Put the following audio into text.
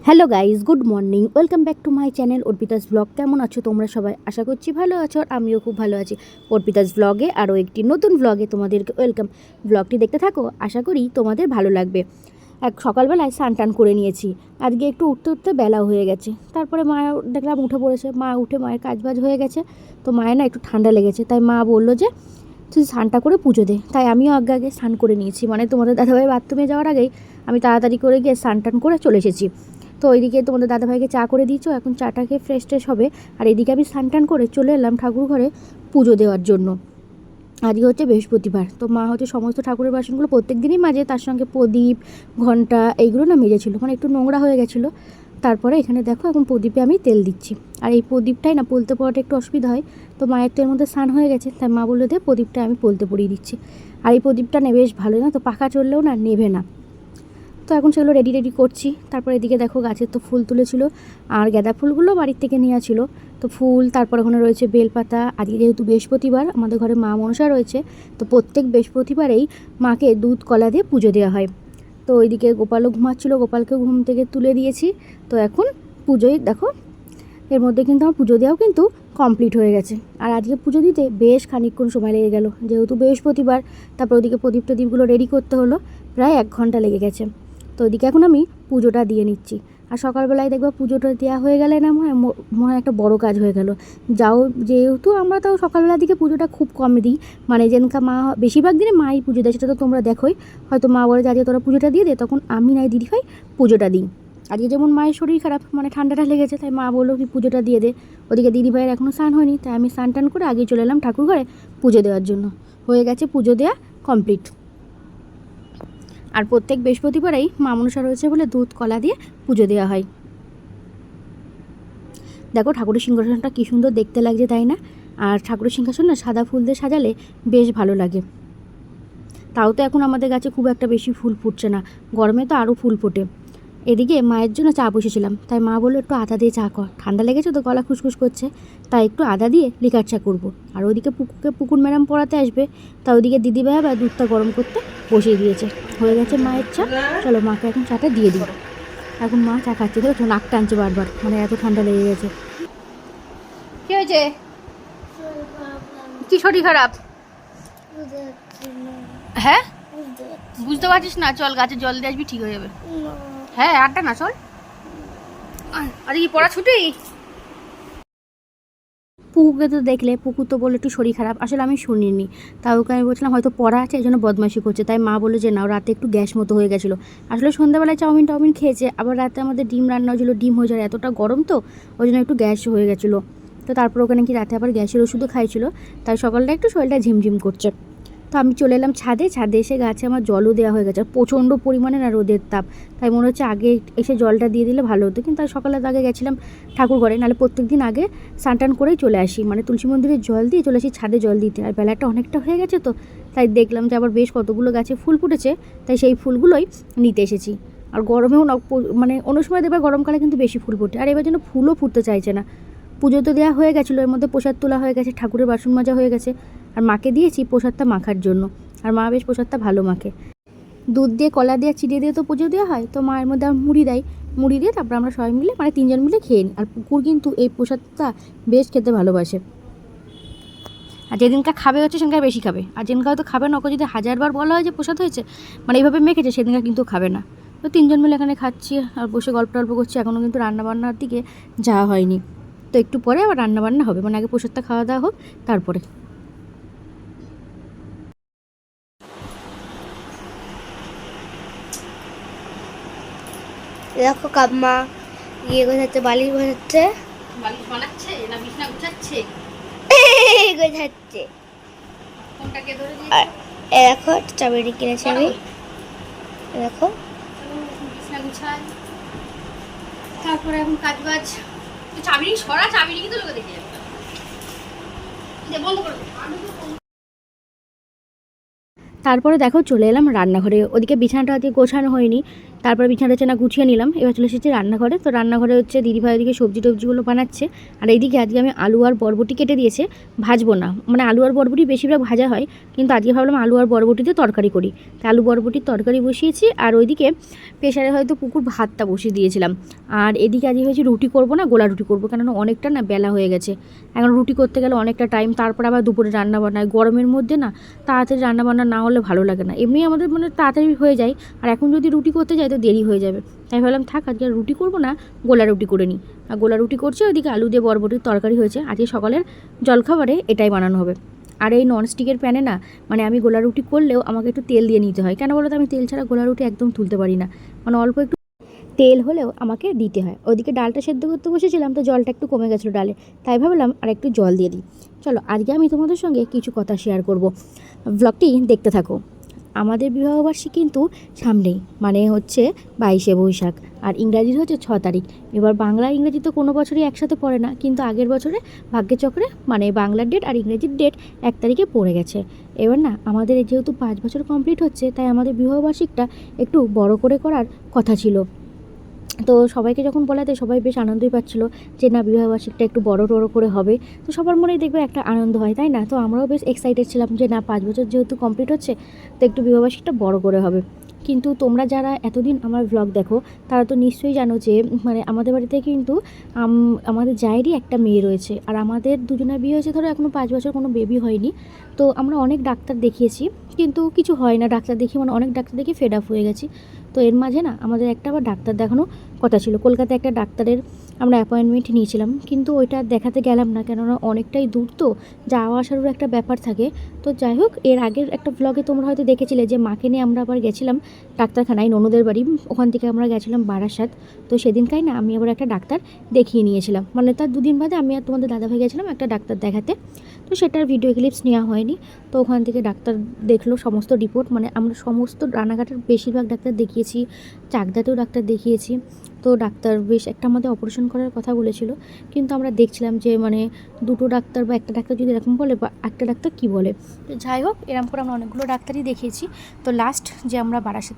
Hello guys, good morning, welcome back to my channel Arpita's blog. কেমন আছো তোমরা সবাই? আশা করছি ভালো আছো, আর আমিও খুব ভালো আছি। অর্পিতাস ব্লগে আরও একটি নতুন ব্লগে তোমাদেরকে ওয়েলকাম। ব্লগটি দেখতে থাকো, আশা করি তোমাদের ভালো লাগবে। সকালবেলায় স্নান টান করে নিয়েছি। আজকে একটু উঠতে উঠতে বেলাও হয়ে গেছে। তারপরে মা দেখলাম উঠে পড়েছে। মা উঠে মায়ের কাজবাজ হয়ে গেছে। তো মায়ের না একটু ঠান্ডা লেগেছে, তাই মা বললো যে তুই স্নানটা করে পুজো দে। তাই আমিও আগে স্নান করে নিয়েছি, মানে তোমাদের দাদাভাই বাথরুমে যাওয়ার আগেই আমি তাড়াতাড়ি করে গিয়ে স্নান টান করে চলে এসেছি। তো ওইদিকে তোমাদের দাদাভাইকে চা করে দিয়েছো, এখন চাটা খেয়ে ফ্রেশ ট্রেশ হবে। আর এদিকে আমি স্নান টান করে চলে এলাম ঠাকুর ঘরে পুজো দেওয়ার জন্য। আজকে হচ্ছে বৃহস্পতিবার, তো মা হচ্ছে সমস্ত ঠাকুরের বাসনগুলো প্রত্যেক দিনই মাজে, তার সঙ্গে প্রদীপ ঘণ্টা এইগুলো না মেজেছিল, মানে একটু নোংরা হয়ে গেছিলো। তারপরে এখানে দেখো এখন প্রদীপে আমি তেল দিচ্ছি। আর এই প্রদীপটাই না পলতে পড়াটা একটু অসুবিধা হয়। তো মায়ের তো এর মধ্যে স্নান হয়ে গেছে, তাই মা বললো দিয়ে প্রদীপটা আমি পলতে পড়িয়ে দিচ্ছি। আর এই প্রদীপটা না বেশ ভালো, না তো পাখা চললেও না নেভে না। তো এখন সেগুলো রেডি করছি। তারপর এদিকে দেখো গাছের তো ফুল তুলেছিল, আর গাঁদা ফুলগুলো বাড়ির থেকে নেওয়া ছিল। তো ফুল, তারপর ওখানে রয়েছে বেলপাতা। আজকে যেহেতু বৃহস্পতিবার, আমাদের ঘরে মা মনসা রয়েছে, তো প্রত্যেক বৃহস্পতিবারেই মাকে দুধ কলা দিয়ে পুজো দেওয়া হয়। তো ওইদিকে গোপালও ঘুমাচ্ছিলো, গোপালকে ঘুম থেকে তুলে দিয়েছি। তো এখন পুজোয় দেখো, এর মধ্যে কিন্তু আমার পুজো দেওয়াও কিন্তু কমপ্লিট হয়ে গেছে। আর আজকে পুজো দিতে বেশ খানিকক্ষণ সময় লেগে গেল, যেহেতু বৃহস্পতিবার। তারপর ওদিকে প্রদীপ টদীপগুলো রেডি করতে হলো, প্রায় 1 ঘন্টা লেগে গেছে। তো ওইদিকে এখন আমি পুজোটা দিয়ে নিচ্ছি। আর সকালবেলায় দেখবো পুজোটা দেওয়া হয়ে গেলে না মনে হয় একটা বড় কাজ হয়ে গেল। যেহেতু আমরা তাও সকালবেলার দিকে পুজোটা খুব কম দিই, মানে যেনকা মা বেশিরভাগ দিনে মাই পুজো দেয়, সেটা তো তোমরা দেখোই। হয়তো মা বলে যে আজকে তোরা পুজোটা দিয়ে দে, তখন আমি নাই দিদি ভাই পুজোটা দিই। আজকে যেমন মায়ের শরীর খারাপ, মানে ঠান্ডাটা লেগেছে, তাই মা বললো কি পুজোটা দিয়ে দে। ওদিকে দিদি ভাইয়ের এখনও স্নান হয়নি, তাই আমি স্নান টান করে আগে চলে এলাম ঠাকুর ঘরে পুজো দেওয়ার জন্য। হয়ে গেছে পুজো দেওয়া কমপ্লিট। আর প্রত্যেক বৃহস্পতিবারেই মা মনসা রয়েছে বলে দুধ কলা দিয়ে পুজো দেওয়া হয়। দেখো ঠাকুরের সিংহাসনটা কী সুন্দর দেখতে লাগছে, তাই না? আর ঠাকুরের সিংহাসন না সাদা ফুল দিয়ে সাজালে বেশ ভালো লাগে। তাও তো এখন আমাদের গাছে খুব একটা বেশি ফুল ফুটছে না, গরমে তো আরও ফুল ফোটে। এদিকে মায়ের জন্য চা বসেছিলাম, তাই মা বললো একটু আদা দিয়ে চা কর, ঠান্ডা লেগেছে তো, গলা খুসখুস করছে, তাই একটু আদা দিয়ে লিকার চা করবো। আর ওইদিকে পুকুর ম্যাডাম পড়াতে আসবে, তা ওইদিকে দিদিভাই আবার দুধটা গরম করতে বসিয়ে দিয়েছে। হয়ে গেছে মায়ের চা। চলো মাকে এখন চাটা দিয়ে দিই। এখন মা চা খাচ্ছে, দেখো নাক টানছে বারবার, মানে এত ঠান্ডা লেগে গেছে। কি হয়েছে? কি শরীর খারাপ? হ্যাঁ, বুঝতে পারছিস না? চল গাছে জল দিয়ে আসবি, ঠিক হয়ে যাবে। হ্যাঁ, আটটা না, চল। আরে কি পড়া ছুটি? পুকুকে তো দেখলে, পুকুর তো বলে একটু শরীর খারাপ, আসলে আমি শুনিনি। তাও ওকে আমি বলছিলাম হয়তো পড়া আছে, এই জন্য বদমাইশি করছে। তাই মা বললো যে নাও, রাতে একটু গ্যাস মতো হয়ে গেছিলো। আসলে সন্ধ্যাবেলায় চাউমিন খেয়েছে, আবার রাতে আমাদের ডিম রান্না হয়েছিলো, ডিম হয়ে যায়, এতটা গরম তো ওই জন্য একটু গ্যাস হয়ে গেছিলো। তো তারপর ওখানে কি রাতে আবার গ্যাসের ওষুধও খাইছিল, তাই সকালটা একটু শরীরটা ঝিমঝিম করছে। তো আমি চলে এলাম ছাদে এসে গাছে আমার জলও দেওয়া হয়ে গেছে। আর প্রচণ্ড পরিমাণে না রোদের তাপ, তাই মনে হচ্ছে আগে এসে জলটা দিয়ে দিলে ভালো হতো। কিন্তু আর সকালের আগে গেছিলাম ঠাকুর ঘরে, নাহলে প্রত্যেক দিন আগে স্নান টান করেই চলে আসি, মানে তুলসী মন্দিরে জল দিয়ে চলে আসি ছাদে জল দিতে। আর বেলাটা অনেকটা হয়ে গেছে, তো তাই দেখলাম যে আবার বেশ কতগুলো গাছে ফুল ফুটেছে, তাই সেই ফুলগুলোই নিতে এসেছি। আর গরমেও না, মানে অন্য সময় দেখবে গরমকালে কিন্তু বেশি ফুল ফোটে, আর এবার যেন ফুলও ফুটতে চাইছে না। পুজো তো দেওয়া হয়ে গেছিলো, এর মধ্যে প্রসাদ তোলা হয়ে গেছে, ঠাকুরের বাসন মাজা হয়ে গেছে। আর মাকে দিয়েছি প্রসাদটা মাখার জন্য, আর মা বেশ প্রসাদটা ভালো মাখে। দুধ দিয়ে কলা দিয়ে চিড়ে দিয়ে তো পুজো দেওয়া হয়, তো মায়ের মধ্যে মুড়ি দেয়, মুড়ি দিয়ে তারপর আমরা সবাই মিলে, মানে 3 জন মিলে খেয়ে নিই। আর পুকুর কিন্তু এই প্রসাদটা বেশ খেতে ভালোবাসে। আর যেদিনকা খাবে হচ্ছে সেদিনকার বেশি খাবে, আর যেদিনকা হয়তো খাবে না, ওকে যদি 1000বার বলা হয় যে প্রসাদ হয়েছে, মানে এইভাবে মেখেছে, সেদিনকার কিন্তু খাবে না। তো 3 জন মিলে এখানে খাচ্ছি আর বসে গল্প টল্প করছি। এখনও কিন্তু রান্নাবান্নার দিকে যাওয়া হয়নি, তো একটু পরে আবার রান্নাবান্না হবে, মানে আগে প্রসাদটা খাওয়া দাওয়া হোক তারপরে। দেখো কাম্মা ইয়ে গোছাচ্ছে, বালিশ গোছাচ্ছে। বালিশ বানাচ্ছে না বিছনা গুছাচ্ছে? গোছাচ্ছে। কোনটাকে ধরে দেখো স্ট্রবেরি কিনেছি আমি, দেখো বিছনা গুছায়, তারপরে এখন কাজ বাজ। চাবিনি সরা, চাবিনি কিন্তু লোকে দেখে যাবে, বন্ধ করে। তারপরে দেখো চলে এলাম রান্নাঘরে। ওদিকে বিছানাটা আজকে গোছানো হয়নি, তারপর বিছানা টিছানা গুছিয়ে নিলাম। এবার চলে এসেছি রান্নাঘরে। তো রান্নাঘরে হচ্ছে দিদিভাই ওদিকে সবজি টবজিগুলো বানাচ্ছে, আর এইদিকে আজকে আমি আলু আর বরবটি কেটে দিয়েছে, ভাজবো না, মানে আলু আর বরবটি বেশিরভাগ ভাজা হয়, কিন্তু আজকে ভাবলাম আলু আর বরবটিতে তরকারি করি। তাই আলু বরবটির তরকারি বসিয়েছি, আর ওইদিকে প্রেশারে হয়তো পুকুর ভাতটা বসিয়ে দিয়েছিলাম। আর এদিকে আজকে হয়েছে রুটি করব না, গোলা রুটি করবো, কেননা অনেকটা না বেলা হয়ে গেছে। এখন রুটি করতে গেলে অনেকটা টাইম, তারপর আবার দুপুরে রান্না বান্না, গরমের মধ্যে না তাড়াতাড়ি রান্না বান্না না হলে ভালো লাগে না। এমনি আমাদের মানে তাড়াতাড়ি হয়ে যায়, আর এখন যদি রুটি করতে যাই তো দেরি হয়ে যাবে। তাই ভাবলাম থাক, আজকে আর রুটি করবো না, গোলা রুটি করে নিই। আর গোলা রুটি করছি, ওইদিকে আলু দিয়ে বরবটির তরকারি হয়েছে। আজকে সকালের জলখাবারে এটাই বানানো হবে। আর এই ননস্টিকের প্যানে না, মানে আমি গোলা রুটি করলেও আমাকে একটু তেল দিয়ে নিতে হয়। কেন বলো তো, আমি তেল ছাড়া গোলা রুটি একদম তুলতে পারি না, মানে অল্প একটু তেল হলেও আমাকে দিতে হয়। ওইদিকে ডালটা সেদ্ধ করতে বসেছিলাম, তো জলটা একটু কমে গেছিলো ডালে, তাই ভাবলাম আর একটু জল দিয়ে দিই। চলো আজকে আমি তোমাদের সঙ্গে কিছু কথা শেয়ার করব, ব্লগটি দেখতে থাকো। আমাদের বিবাহবার্ষিকী কিন্তু সামনেই, মানে হচ্ছে 22শে বৈশাখ, আর ইংরাজির হচ্ছে 6 তারিখ। এবার বাংলা ইংরেজি তো কোনো বছরই একসাথে পড়ে না, কিন্তু আগের বছরে ভাগ্যের চক্রে মানে বাংলার ডেট আর ইংরেজির ডেট 1 তারিখে পড়ে গেছে। এবার না আমাদের যেহেতু 5 বছর কমপ্লিট হচ্ছে, তাই আমাদের বিবাহবার্ষিকটা একটু বড় করে করার কথা ছিল। তো সবাইকে যখন বলাতে সবাই বেশ আনন্দই পাচ্ছিল যে না, বিবাহবার্ষিকটা একটু বড় করে হবে। তো সবার মনেই দেখবে একটা আনন্দ হয়, তাই না? তো আমরাও বেশ এক্সাইটেড ছিলাম যে না, 5 বছর যেহেতু কমপ্লিট হচ্ছে, তো একটু বিবাহবার্ষিকটা বড় করে হবে। কিন্তু তোমরা যারা এতদিন আমার ভ্লগ দেখো, তারা তো নিশ্চয়ই জানো যে মানে আমাদের বাড়িতে কিন্তু আমাদের জায়েরই একটা মেয়ে রয়েছে, আর আমাদের দুজনের বিয়ে হয়েছে ধরো এখনও 5 বছর, কোনো বেবি হয়নি। তো আমরা অনেক ডাক্তার দেখিয়েছি, কিন্তু কিছু হয় না। ডাক্তার দেখিয়ে মানে অনেক ডাক্তার দেখে ফেড আপ হয়ে গেছি। তো এর মাঝে না আমাদের একটা আবার ডাক্তার দেখানো কথা ছিল। কলকাতায় একটা ডাক্তারের আমরা অ্যাপয়েন্টমেন্ট নিয়েছিলাম, কিন্তু ওইটা দেখাতে গেলাম না, কেননা অনেকটাই দূর, তো যাওয়া আসারও একটা ব্যাপার থাকে। তো যাই হোক, এর আগের একটা ব্লগে তোমরা হয়তো দেখেছিলে যে মাকে নিয়ে আমরা আবার গেছিলাম ডাক্তারখানায়, ননদের বাড়ি, ওখান থেকে আমরা গেছিলাম বারাসাত। তো সেদিনকাই না আমি আবার একটা ডাক্তার দেখিয়ে নিয়েছিলাম, মানে তার 2 দিন বাদে আমি আর তোমাদের দাদাভাই গেছিলাম একটা ডাক্তার দেখাতে। তো সেটার ভিডিও ক্লিপস নেওয়া হয়নি। তো ওখান থেকে ডাক্তার দেখলো সমস্ত রিপোর্ট, মানে আমরা সমস্ত রানাঘাটের বেশিরভাগ ডাক্তার দেখিয়েছি, চাকদাতেও ডাক্তার দেখিয়েছি। তো ডাক্তার বেশ একটা আমাদের অপারেশন করার কথা বলেছিল, কিন্তু আমরা দেখছিলাম যে মানে 2টো ডাক্তার বা একটা ডাক্তার যদি এরকম বলে, বা একটা ডাক্তার কী বলে। তো যাই হোক, এরকম করে আমরা অনেকগুলো ডাক্তারই দেখিয়েছি। তো লাস্ট যে আমরা বারাসাত